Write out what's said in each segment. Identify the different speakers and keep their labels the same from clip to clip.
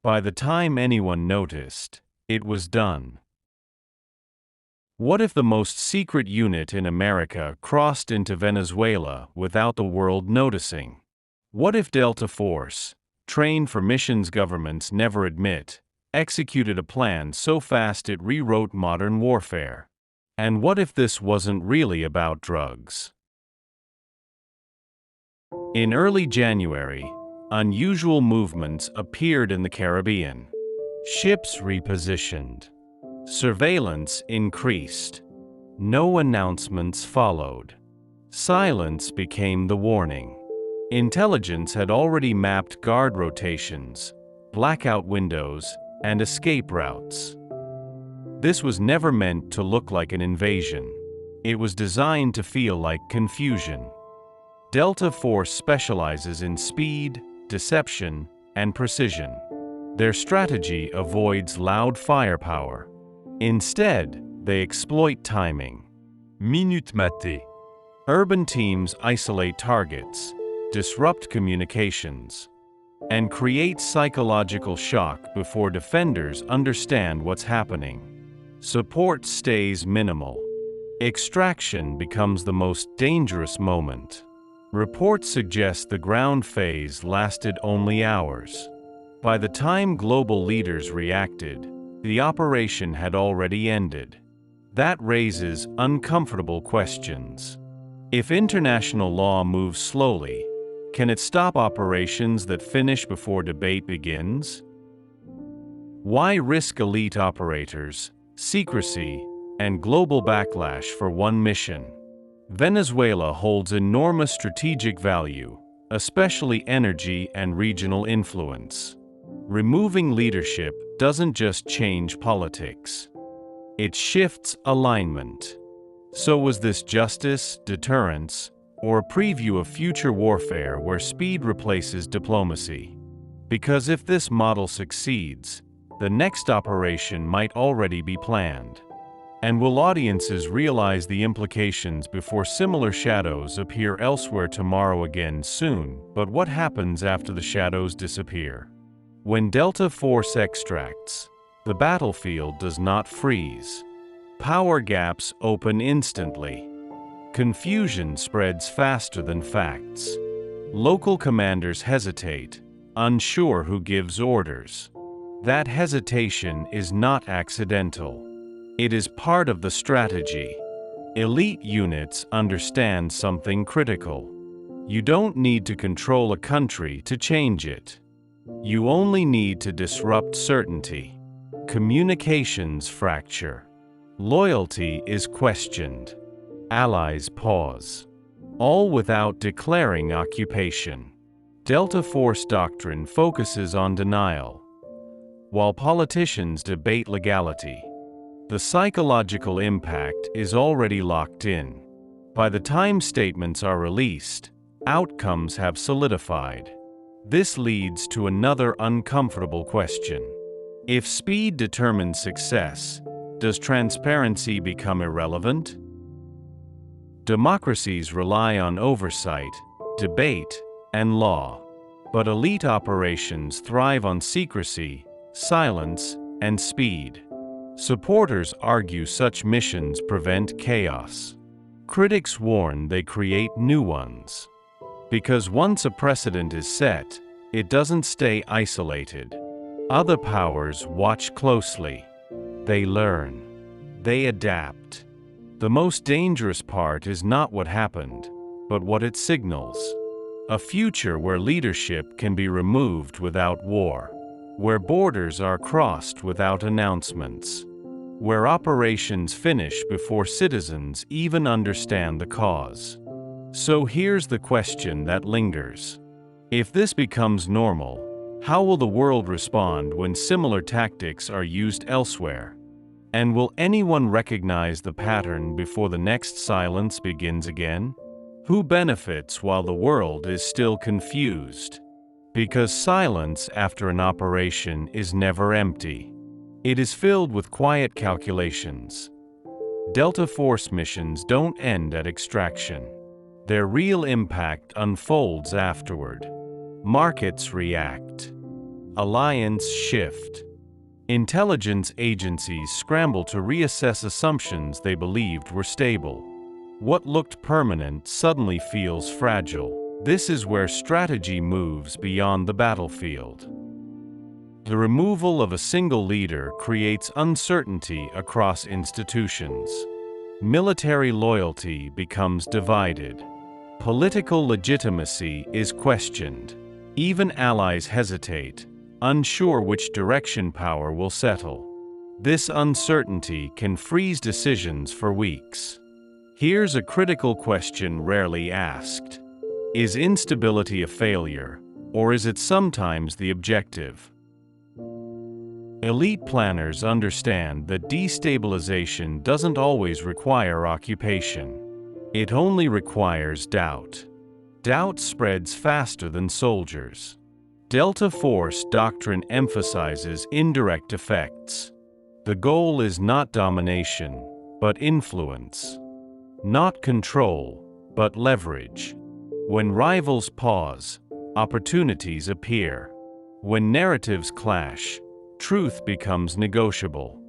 Speaker 1: By the time anyone noticed, it was done. What if the most secret unit in America crossed into Venezuela without the world noticing? What if Delta Force, trained for missions governments never admit, executed a plan so fast it rewrote modern warfare? And what if this wasn't really about drugs? In early January, unusual movements appeared in the Caribbean. Ships repositioned. Surveillance increased. No announcements followed. Silence became the warning. Intelligence had already mapped guard rotations, blackout windows, and escape routes. This was never meant to look like an invasion. It was designed to feel like confusion. Delta Force specializes in speed, deception, and precision. Their strategy avoids loud firepower. Instead, they exploit timing.
Speaker 2: Minute matée.
Speaker 1: Urban teams isolate targets, disrupt communications, and create psychological shock before defenders understand what's happening. Support stays minimal. Extraction becomes the most dangerous moment. Reports suggest the ground phase lasted only hours. By the time global leaders reacted, the operation had already ended. That raises uncomfortable questions. If international law moves slowly, can it stop operations that finish before debate begins? Why risk elite operators, secrecy, and global backlash for one mission? Venezuela holds enormous strategic value, especially energy and regional influence. Removing leadership doesn't just change politics. It shifts alignment. So was this justice, deterrence, or a preview of future warfare where speed replaces diplomacy? Because if this model succeeds, the next operation might already be planned. And will audiences realize the implications before similar shadows appear elsewhere tomorrow again soon? But what happens after the shadows disappear? When Delta Force extracts, the battlefield does not freeze. Power gaps open instantly. Confusion spreads faster than facts. Local commanders hesitate, unsure who gives orders. That hesitation is not accidental. It is part of the strategy. Elite units understand something critical. You don't need to control a country to change it. You only need to disrupt certainty. Communications fracture. Loyalty is questioned. Allies pause. All without declaring occupation. Delta Force doctrine focuses on denial, while politicians debate legality. The psychological impact is already locked in. By the time statements are released, outcomes have solidified. This leads to another uncomfortable question. If speed determines success, does transparency become irrelevant? Democracies rely on oversight, debate, and law. But elite operations thrive on secrecy, silence, and speed. Supporters argue such missions prevent chaos. Critics warn they create new ones. Because once a precedent is set, it doesn't stay isolated. Other powers watch closely. They learn. They adapt. The most dangerous part is not what happened, but what it signals. A future where leadership can be removed without war. Where borders are crossed without announcements. Where operations finish before citizens even understand the cause. So here's the question that lingers. If this becomes normal, how will the world respond when similar tactics are used elsewhere? And will anyone recognize the pattern before the next silence begins again? Who benefits while the world is still confused? Because silence after an operation is never empty. It is filled with quiet calculations. Delta Force missions don't end at extraction. Their real impact unfolds afterward. Markets react. Alliance shift. Intelligence agencies scramble to reassess assumptions they believed were stable. What looked permanent suddenly feels fragile. This is where strategy moves beyond the battlefield. The removal of a single leader creates uncertainty across institutions. Military loyalty becomes divided. Political legitimacy is questioned. Even allies hesitate, unsure which direction power will settle. This uncertainty can freeze decisions for weeks. Here's a critical question rarely asked. Is instability a failure, or is it sometimes the objective? Elite planners understand that destabilization doesn't always require occupation. It only requires doubt. Doubt spreads faster than soldiers. Delta Force doctrine emphasizes indirect effects. The goal is not domination, but influence. Not control, but leverage. When rivals pause, opportunities appear. When narratives clash, truth becomes negotiable.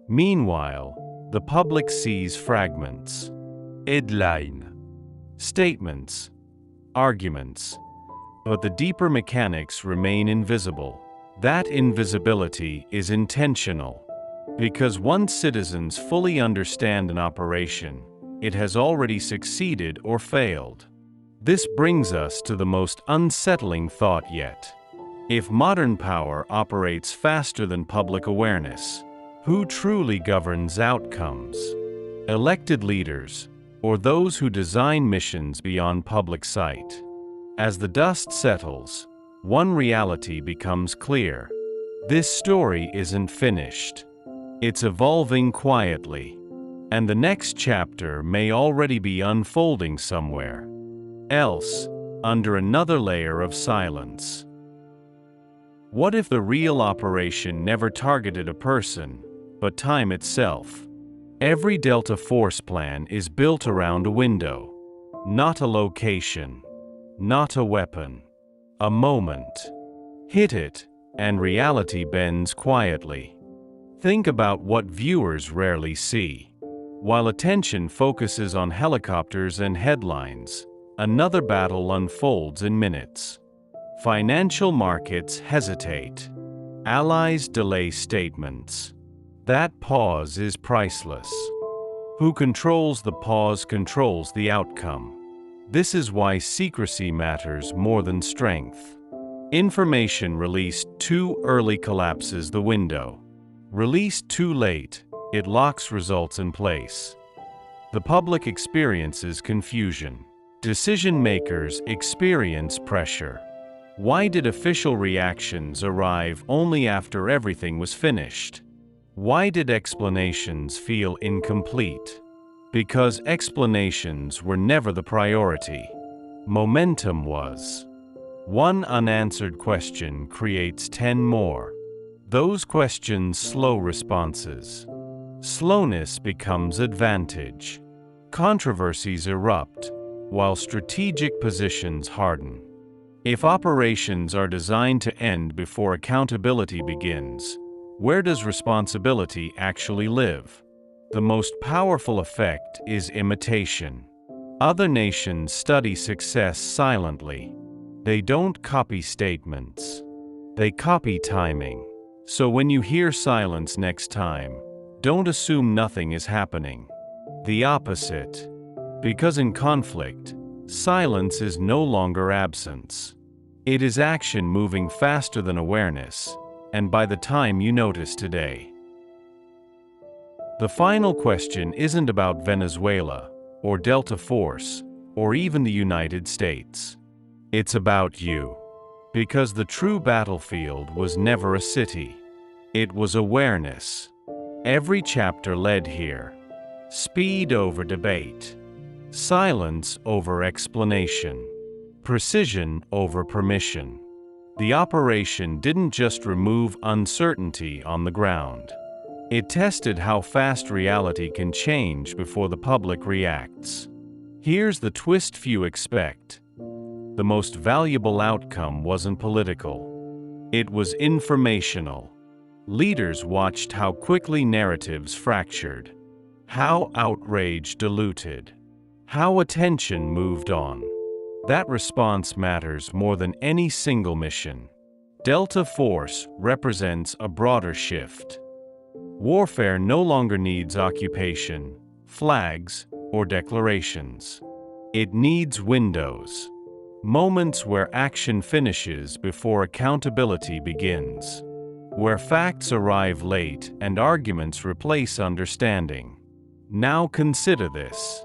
Speaker 1: Meanwhile, the public sees fragments.
Speaker 2: Headline.
Speaker 1: Statements. Arguments. But the deeper mechanics remain invisible. That invisibility is intentional. Because once citizens fully understand an operation, it has already succeeded or failed. This brings us to the most unsettling thought yet. If modern power operates faster than public awareness, who truly governs outcomes? Elected leaders, or those who design missions beyond public sight? As the dust settles, one reality becomes clear. This story isn't finished. It's evolving quietly, and the next chapter may already be unfolding somewhere else, under another layer of silence. What if the real operation never targeted a person, but time itself? Every Delta Force plan is built around a window, not a location, not a weapon, a moment. Hit it, and reality bends quietly. Think about what viewers rarely see. While attention focuses on helicopters and headlines, another battle unfolds in minutes. Financial markets hesitate. Allies delay statements. That pause is priceless. Who controls the pause controls the outcome. This is why secrecy matters more than strength. Information released too early collapses the window. Released too late, it locks results in place. The public experiences confusion. Decision makers experience pressure. Why did official reactions arrive only after everything was finished? Why did explanations feel incomplete? Because explanations were never the priority. Momentum was. One unanswered question creates 10 more. Those questions slow responses. Slowness becomes advantage. Controversies erupt, while strategic positions harden. If operations are designed to end before accountability begins, where does responsibility actually live? The most powerful effect is imitation. Other nations study success silently. They don't copy statements. They copy timing. So when you hear silence next time, don't assume nothing is happening. The opposite. Because in conflict, silence is no longer absence. It is action moving faster than awareness, and by the time you notice today. The final question isn't about Venezuela, or Delta Force, or even the United States. It's about you. Because the true battlefield was never a city. It was awareness. Every chapter led here. Speed over debate. Silence over explanation. Precision over permission. The operation didn't just remove uncertainty on the ground. It tested how fast reality can change before the public reacts. Here's the twist few expect. The most valuable outcome wasn't political. It was informational. Leaders watched how quickly narratives fractured, how outrage diluted, how attention moved on. That response matters more than any single mission. Delta Force represents a broader shift. Warfare no longer needs occupation, flags, or declarations. It needs windows. Moments where action finishes before accountability begins. Where facts arrive late and arguments replace understanding. Now consider this.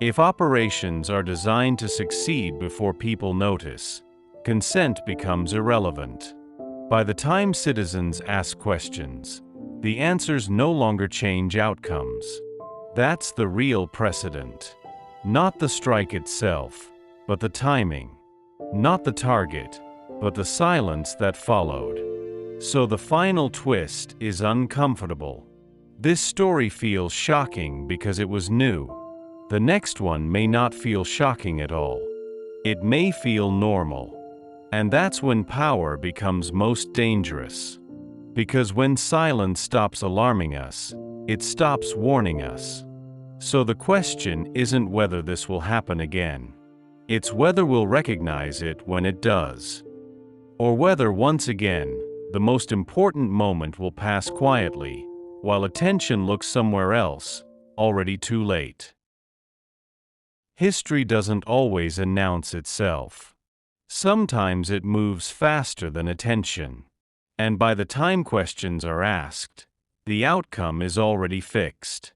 Speaker 1: If operations are designed to succeed before people notice, consent becomes irrelevant. By the time citizens ask questions, the answers no longer change outcomes. That's the real precedent. Not the strike itself, but the timing. Not the target, but the silence that followed. So the final twist is uncomfortable. This story feels shocking because it was new. The next one may not feel shocking at all. It may feel normal. And that's when power becomes most dangerous. Because when silence stops alarming us, it stops warning us. So the question isn't whether this will happen again. It's whether we'll recognize it when it does. Or whether once again, the most important moment will pass quietly, while attention looks somewhere else, already too late. History doesn't always announce itself. Sometimes it moves faster than attention. And by the time questions are asked, the outcome is already fixed.